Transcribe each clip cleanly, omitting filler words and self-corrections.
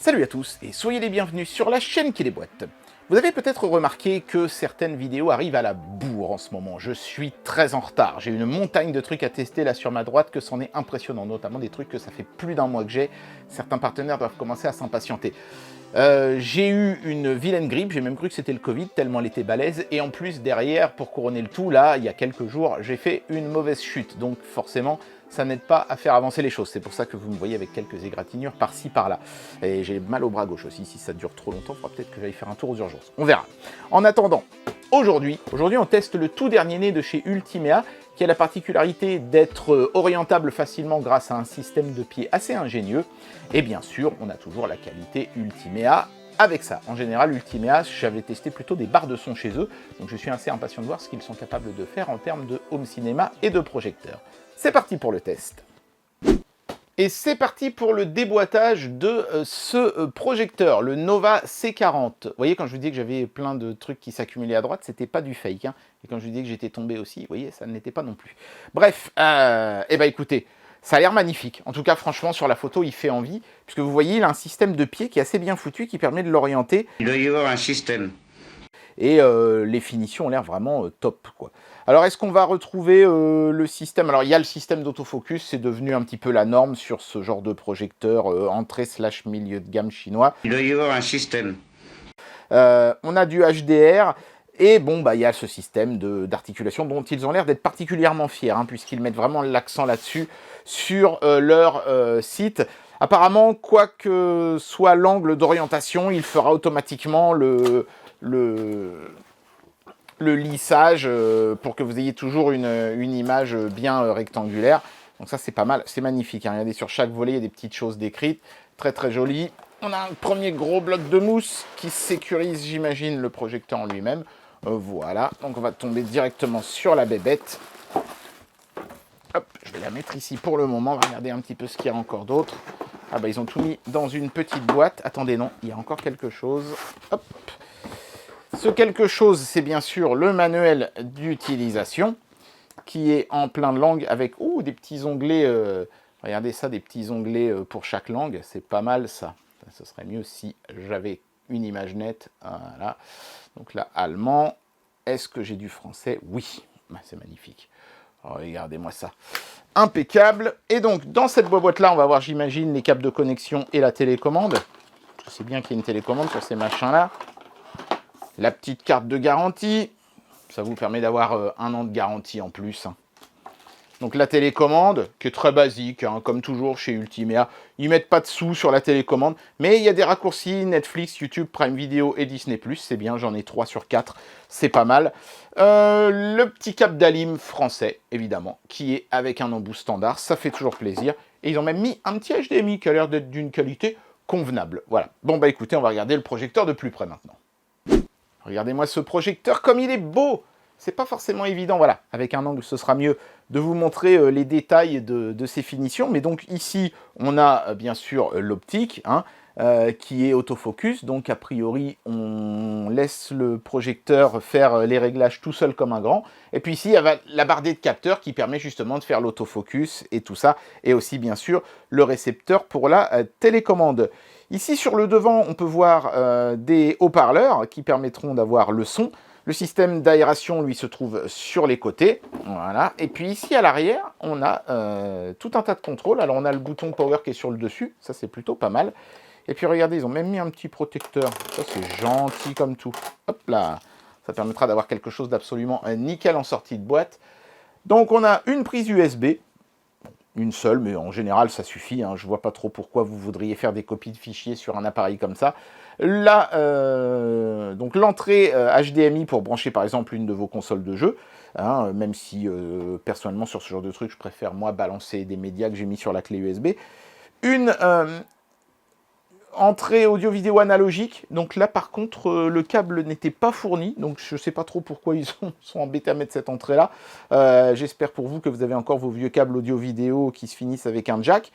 Salut à tous et soyez les bienvenus sur la chaîne qui déboîte. Vous avez peut-être remarqué que certaines vidéos arrivent à la bourre en ce moment. Je suis très en retard. J'ai une montagne de trucs à tester là sur ma droite que c'en est impressionnant, notamment des trucs que ça fait plus d'un mois que j'ai. Certains partenaires doivent commencer à s'impatienter. J'ai eu une vilaine grippe, j'ai même cru que c'était le Covid, tellement elle était balèze. Et en plus, derrière, pour couronner le tout, là, il y a quelques jours, j'ai fait une mauvaise chute. Donc forcément, ça n'aide pas à faire avancer les choses. C'est pour ça que vous me voyez avec quelques égratignures par-ci, par-là. Et j'ai mal au bras gauche aussi. Si ça dure trop longtemps, il faudra peut-être que j'aille faire un tour aux urgences. On verra. En attendant, aujourd'hui, on teste le tout dernier né de chez Ultimea, qui a la particularité d'être orientable facilement grâce à un système de pied assez ingénieux. Et bien sûr, on a toujours la qualité Ultimea avec ça. En général, Ultimea, j'avais testé plutôt des barres de son chez eux, donc je suis assez impatient de voir ce qu'ils sont capables de faire en termes de home cinéma et de projecteurs. C'est parti pour le test. Et c'est parti pour le déboîtage de ce projecteur, le Nova C40. Vous voyez, quand je vous dis que j'avais plein de trucs qui s'accumulaient à droite, c'était pas du fake. Hein. Et quand je vous dis que j'étais tombé aussi, vous voyez, ça ne l'était pas non plus. Bref, eh ben écoutez, ça a l'air magnifique. En tout cas, franchement, sur la photo, il fait envie. Puisque vous voyez, il a un système de pied qui est assez bien foutu, qui permet de l'orienter. Il doit y avoir un système. Et les finitions ont l'air vraiment top, quoi. Alors, est-ce qu'on va retrouver le système? Alors, il y a le système d'autofocus, c'est devenu un petit peu la norme sur ce genre de projecteur entrée/milieu de gamme chinois. Il doit y avoir un système. On a du HDR, et bon, bah, il y a ce système d'articulation dont ils ont l'air d'être particulièrement fiers, hein, puisqu'ils mettent vraiment l'accent là-dessus sur leur site. Apparemment, quoi que soit l'angle d'orientation, il fera automatiquement le lissage pour que vous ayez toujours une image bien rectangulaire. Donc ça, c'est pas mal, c'est magnifique. Hein. Regardez, sur chaque volet, il y a des petites choses décrites. Très, très joli. On a un premier gros bloc de mousse qui sécurise, j'imagine, le projecteur en lui-même. Voilà, donc on va tomber directement sur la bébête. Hop, je vais la mettre ici pour le moment. On va regarder un petit peu ce qu'il y a encore d'autre. Ah bah, ils ont tout mis dans une petite boîte. Attendez, non, il y a encore quelque chose. Hop. Ce quelque chose, c'est bien sûr le manuel d'utilisation qui est en plein de langues avec des petits onglets. Regardez ça, des petits onglets pour chaque langue. C'est pas mal ça. Ce serait mieux si j'avais une image nette. Voilà. Donc là, allemand. Est-ce que j'ai du français? Oui. C'est magnifique. Regardez-moi ça. Impeccable. Et donc, dans cette boîte-là, on va voir, j'imagine, les câbles de connexion et la télécommande. Je sais bien qu'il y a une télécommande sur ces machins-là. La petite carte de garantie, ça vous permet d'avoir 1 an de garantie en plus. Donc la télécommande, qui est très basique, hein, comme toujours chez Ultimea. Ils ne mettent pas de sous sur la télécommande, mais il y a des raccourcis, Netflix, YouTube, Prime Video et Disney+, c'est bien, j'en ai 3 sur 4, c'est pas mal. Le petit câble d'Alim français, évidemment, qui est avec un embout standard, ça fait toujours plaisir. Et ils ont même mis un petit HDMI qui a l'air d'être d'une qualité convenable. Voilà. Bon bah écoutez, on va regarder le projecteur de plus près maintenant. Regardez-moi ce projecteur, comme il est beau! C'est pas forcément évident, voilà, avec un angle ce sera mieux de vous montrer les détails de ces finitions. Mais donc ici, on a bien sûr l'optique, hein, qui est autofocus. Donc a priori, on laisse le projecteur faire les réglages tout seul comme un grand. Et puis ici, il y a la bardée de capteurs qui permet justement de faire l'autofocus et tout ça. Et aussi bien sûr, le récepteur pour la télécommande. Ici, sur le devant, on peut voir des haut-parleurs qui permettront d'avoir le son. Le système d'aération, lui, se trouve sur les côtés. Voilà. Et puis ici, à l'arrière, on a tout un tas de contrôles. Alors, on a le bouton Power qui est sur le dessus. Ça, c'est plutôt pas mal. Et puis, regardez, ils ont même mis un petit protecteur. Ça, c'est gentil comme tout. Hop là. Ça permettra d'avoir quelque chose d'absolument nickel en sortie de boîte. Donc, on a une prise USB. Une seule, mais en général, ça suffit. Hein. Je ne vois pas trop pourquoi vous voudriez faire des copies de fichiers sur un appareil comme ça. Là, donc l'entrée HDMI pour brancher, par exemple, une de vos consoles de jeu. Hein, même si, personnellement, sur ce genre de truc, je préfère, moi, balancer des médias que j'ai mis sur la clé USB. Une entrée audio-vidéo analogique. Donc là, par contre, le câble n'était pas fourni. Donc, je ne sais pas trop pourquoi ils sont embêtés à mettre cette entrée-là. J'espère pour vous que vous avez encore vos vieux câbles audio-vidéo qui se finissent avec un jack.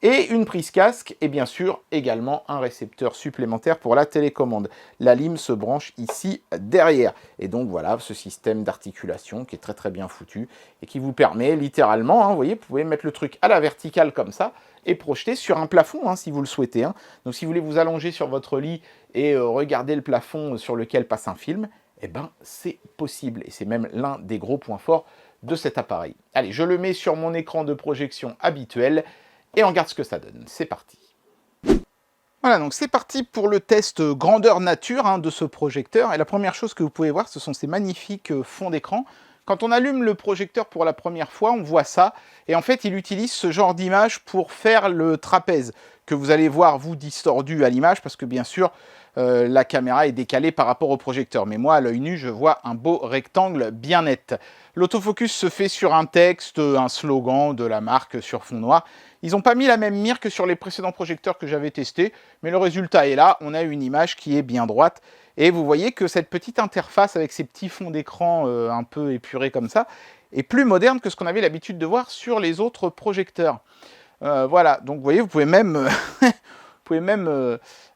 et une prise casque, et bien sûr également un récepteur supplémentaire pour la télécommande. La lime se branche ici derrière. Et donc voilà, ce système d'articulation qui est très très bien foutu, et qui vous permet littéralement, vous voyez, vous pouvez mettre le truc à la verticale comme ça, et projeter sur un plafond, si vous le souhaitez. Donc si vous voulez vous allonger sur votre lit et regarder le plafond sur lequel passe un film, eh ben c'est possible. Et c'est même l'un des gros points forts de cet appareil. Allez, je le mets sur mon écran de projection habituel, et on regarde ce que ça donne. C'est parti. Voilà, donc c'est parti pour le test grandeur nature de ce projecteur. Et la première chose que vous pouvez voir, ce sont ces magnifiques fonds d'écran. Quand on allume le projecteur pour la première fois, on voit ça. Et en fait, il utilise ce genre d'image pour faire le trapèze, que vous allez voir, vous, distordu à l'image, parce que bien sûr, la caméra est décalée par rapport au projecteur. Mais moi, à l'œil nu, je vois un beau rectangle bien net. L'autofocus se fait sur un texte, un slogan de la marque sur fond noir. Ils n'ont pas mis la même mire que sur les précédents projecteurs que j'avais testés, mais le résultat est là. On a une image qui est bien droite. Et vous voyez que cette petite interface avec ces petits fonds d'écran un peu épurés comme ça est plus moderne que ce qu'on avait l'habitude de voir sur les autres projecteurs. Voilà, donc vous voyez, vous pouvez même,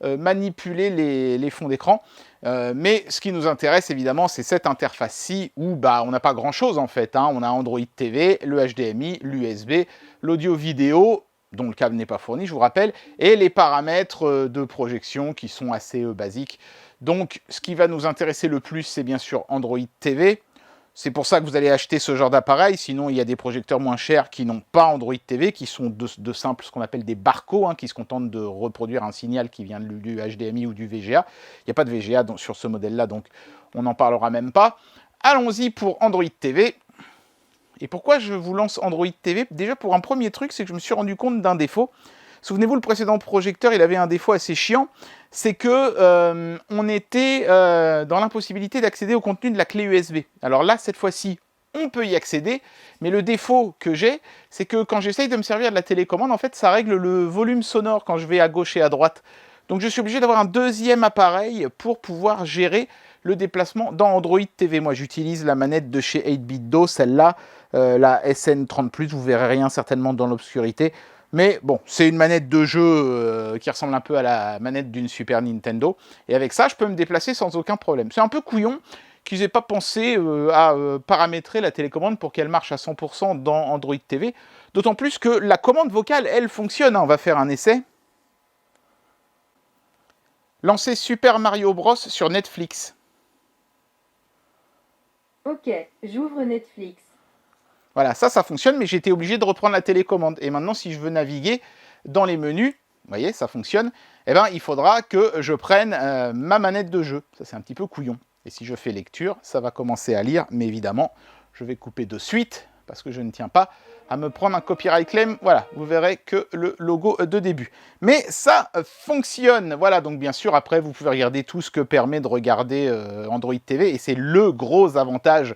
manipuler les fonds d'écran. Mais ce qui nous intéresse évidemment, c'est cette interface-ci où on n'a pas grand-chose en fait. On a Android TV, le HDMI, l'USB, l'audio-vidéo, dont le câble n'est pas fourni, je vous rappelle, et les paramètres de projection qui sont assez basiques. Donc, ce qui va nous intéresser le plus, c'est bien sûr Android TV. C'est pour ça que vous allez acheter ce genre d'appareil. Sinon, il y a des projecteurs moins chers qui n'ont pas Android TV, qui sont de simples, ce qu'on appelle des barcodes, qui se contentent de reproduire un signal qui vient du HDMI ou du VGA. Il n'y a pas de VGA sur ce modèle-là, donc on n'en parlera même pas. Allons-y pour Android TV. Et pourquoi je vous lance Android TV? Déjà, pour un premier truc, c'est que je me suis rendu compte d'un défaut. Souvenez-vous, le précédent projecteur, il avait un défaut assez chiant, c'est que on était dans l'impossibilité d'accéder au contenu de la clé USB. Alors là, cette fois-ci, on peut y accéder, mais le défaut que j'ai, c'est que quand j'essaye de me servir de la télécommande, en fait, ça règle le volume sonore quand je vais à gauche et à droite. Donc je suis obligé d'avoir un deuxième appareil pour pouvoir gérer le déplacement dans Android TV. Moi, j'utilise la manette de chez 8BitDo, celle-là, la SN30+, vous verrez rien certainement dans l'obscurité. Mais bon, c'est une manette de jeu qui ressemble un peu à la manette d'une Super Nintendo. Et avec ça, je peux me déplacer sans aucun problème. C'est un peu couillon qu'ils n'aient pas pensé à paramétrer la télécommande pour qu'elle marche à 100% dans Android TV. D'autant plus que la commande vocale, elle, fonctionne. On va faire un essai. Lancer Super Mario Bros sur Netflix. Ok, j'ouvre Netflix. Voilà, ça fonctionne, mais j'étais obligé de reprendre la télécommande. Et maintenant, si je veux naviguer dans les menus, vous voyez, ça fonctionne, eh ben, il faudra que je prenne ma manette de jeu. Ça, c'est un petit peu couillon. Et si je fais lecture, ça va commencer à lire, mais évidemment, je vais couper de suite, parce que je ne tiens pas à me prendre un copyright claim. Voilà, vous verrez que le logo de début. Mais ça fonctionne. Voilà, donc bien sûr, après, vous pouvez regarder tout ce que permet de regarder Android TV, et c'est le gros avantage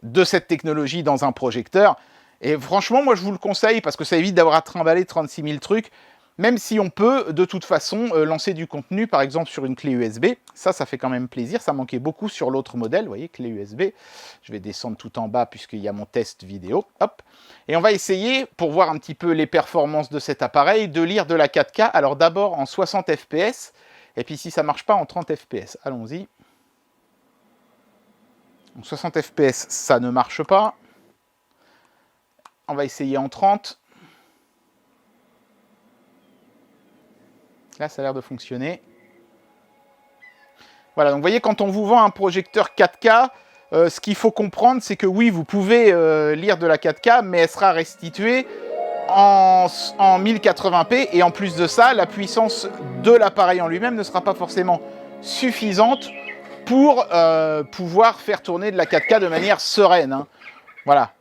de cette technologie dans un projecteur. Et franchement, moi, je vous le conseille, parce que ça évite d'avoir à trimballer 36 000 trucs, même si on peut, de toute façon, lancer du contenu, par exemple, sur une clé USB. Ça fait quand même plaisir. Ça manquait beaucoup sur l'autre modèle. Vous voyez, clé USB. Je vais descendre tout en bas, puisqu'il y a mon test vidéo. Hop. Et on va essayer, pour voir un petit peu les performances de cet appareil, de lire de la 4K. Alors d'abord en 60 fps, et puis si ça ne marche pas, en 30 fps. Allons-y. En 60 fps, ça ne marche pas. On va essayer en 30. Là, ça a l'air de fonctionner. Voilà, donc vous voyez, quand on vous vend un projecteur 4K, ce qu'il faut comprendre, c'est que oui, vous pouvez lire de la 4K, mais elle sera restituée en 1080p. Et en plus de ça, la puissance de l'appareil en lui-même ne sera pas forcément suffisante pour pouvoir faire tourner de la 4K de manière sereine. Voilà.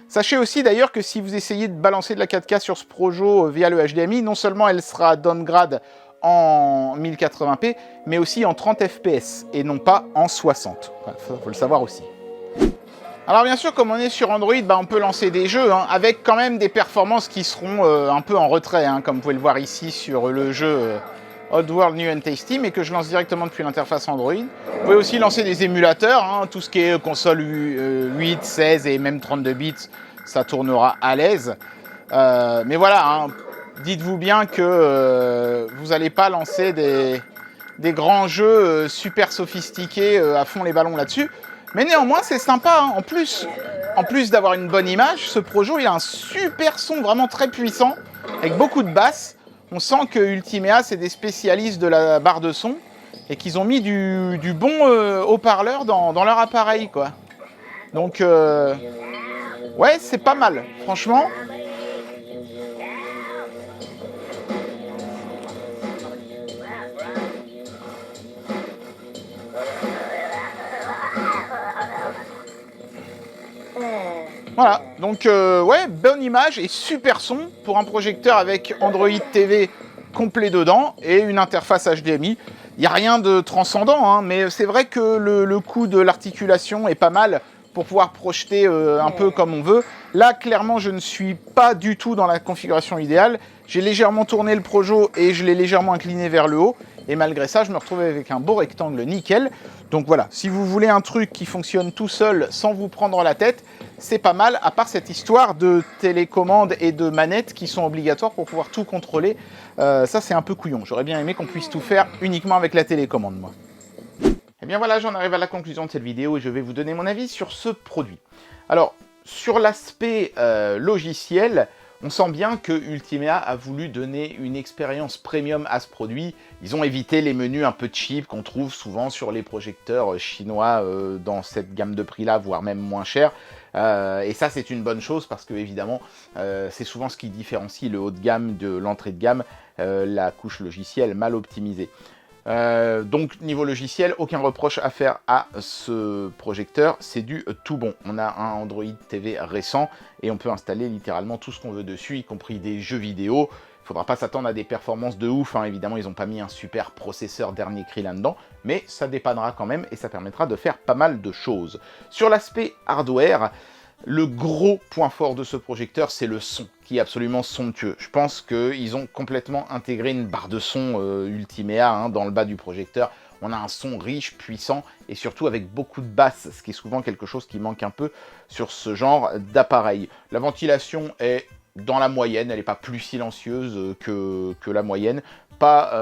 Sachez aussi d'ailleurs que si vous essayez de balancer de la 4K sur ce Projo via le HDMI, non seulement elle sera downgrade en 1080p, mais aussi en 30 fps et non pas en 60. Il faut le savoir aussi. Alors bien sûr, comme on est sur Android, on peut lancer des jeux avec quand même des performances qui seront un peu en retrait, comme vous pouvez le voir ici sur le jeu Oddworld New and Tasty, mais que je lance directement depuis l'interface Android. Vous pouvez aussi lancer des émulateurs, tout ce qui est console 8, 16 et même 32 bits, ça tournera à l'aise. Mais voilà, hein, dites-vous bien que vous n'allez pas lancer des grands jeux super sophistiqués à fond les ballons là-dessus. Mais néanmoins, c'est sympa. Hein. En plus d'avoir une bonne image, ce Projo, il a un super son vraiment très puissant, avec beaucoup de basses. On sent que Ultimea, c'est des spécialistes de la barre de son, et qu'ils ont mis du bon haut-parleur dans leur appareil, quoi. Donc, ouais, c'est pas mal, franchement. Voilà, donc ouais, bonne image et super son pour un projecteur avec Android TV complet dedans et une interface HDMI. Il n'y a rien de transcendant, hein, mais c'est vrai que le coût de l'articulation est pas mal pour pouvoir projeter un peu comme on veut. Là, clairement, je ne suis pas du tout dans la configuration idéale. J'ai légèrement tourné le Projo et je l'ai légèrement incliné vers le haut. Et malgré ça, je me retrouve avec un beau rectangle nickel. Donc voilà, si vous voulez un truc qui fonctionne tout seul sans vous prendre la tête, c'est pas mal, à part cette histoire de télécommande et de manettes qui sont obligatoires pour pouvoir tout contrôler. Ça, c'est un peu couillon. J'aurais bien aimé qu'on puisse tout faire uniquement avec la télécommande, moi. Et bien voilà, j'en arrive à la conclusion de cette vidéo et je vais vous donner mon avis sur ce produit. Alors, sur l'aspect logiciel, on sent bien que Ultimea a voulu donner une expérience premium à ce produit. Ils ont évité les menus un peu cheap qu'on trouve souvent sur les projecteurs chinois dans cette gamme de prix-là, voire même moins cher. Et ça, c'est une bonne chose parce que, évidemment, c'est souvent ce qui différencie le haut de gamme de l'entrée de gamme, la couche logicielle mal optimisée. Donc niveau logiciel, aucun reproche à faire à ce projecteur, c'est du tout bon. On a un Android TV récent et on peut installer littéralement tout ce qu'on veut dessus, y compris des jeux vidéo. Il ne faudra pas s'attendre à des performances de ouf, hein. Évidemment ils n'ont pas mis un super processeur dernier cri là-dedans, mais ça dépannera quand même et ça permettra de faire pas mal de choses. Sur l'aspect hardware, le gros point fort de ce projecteur, c'est le son, qui est absolument somptueux. Je pense qu'ils ont complètement intégré une barre de son Ultimea hein, dans le bas du projecteur. On a un son riche, puissant, et surtout avec beaucoup de basses, ce qui est souvent quelque chose qui manque un peu sur ce genre d'appareil. La ventilation est dans la moyenne, elle n'est pas plus silencieuse que la moyenne, pas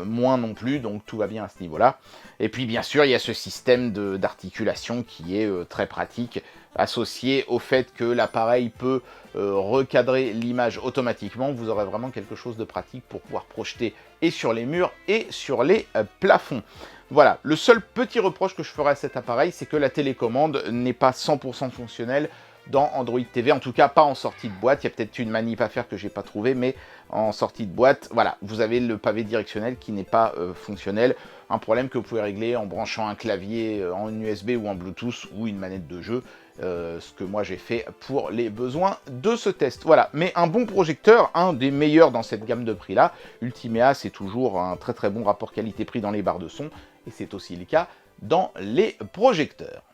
moins non plus, donc tout va bien à ce niveau-là. Et puis bien sûr, il y a ce système d'articulation qui est très pratique, associé au fait que l'appareil peut recadrer l'image automatiquement. Vous aurez vraiment quelque chose de pratique pour pouvoir projeter et sur les murs et sur les plafonds. Voilà, le seul petit reproche que je ferai à cet appareil, c'est que la télécommande n'est pas 100% fonctionnelle dans Android TV, en tout cas pas en sortie de boîte. Il y a peut-être une manip à faire que j'ai pas trouvé, mais en sortie de boîte, voilà, vous avez le pavé directionnel qui n'est pas fonctionnel. Un problème que vous pouvez régler en branchant un clavier en USB ou en Bluetooth ou une manette de jeu, ce que moi j'ai fait pour les besoins de ce test. Voilà, mais un bon projecteur, un des meilleurs dans cette gamme de prix là. Ultimea, c'est toujours un très très bon rapport qualité-prix dans les barres de son, et c'est aussi le cas dans les projecteurs.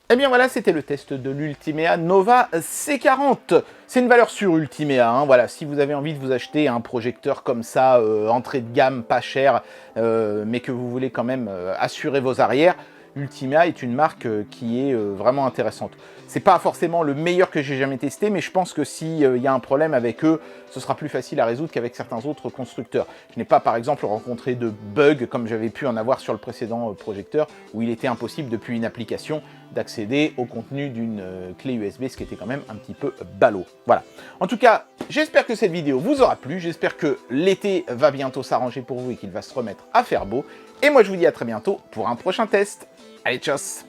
Et bien voilà, c'était le test de l'Ultimea Nova C40. C'est une valeur sûre Ultimea, hein. Voilà, si vous avez envie de vous acheter un projecteur comme ça, entrée de gamme, pas cher, mais que vous voulez quand même assurer vos arrières, Ultimea est une marque qui est vraiment intéressante. C'est pas forcément le meilleur que j'ai jamais testé, mais je pense que s'il y a un problème avec eux, ce sera plus facile à résoudre qu'avec certains autres constructeurs. Je n'ai pas par exemple rencontré de bugs comme j'avais pu en avoir sur le précédent projecteur, où il était impossible depuis une application d'accéder au contenu d'une clé USB, ce qui était quand même un petit peu ballot. Voilà. En tout cas, j'espère que cette vidéo vous aura plu, j'espère que l'été va bientôt s'arranger pour vous et qu'il va se remettre à faire beau. Et moi je vous dis à très bientôt pour un prochain test. Allez, tchuss!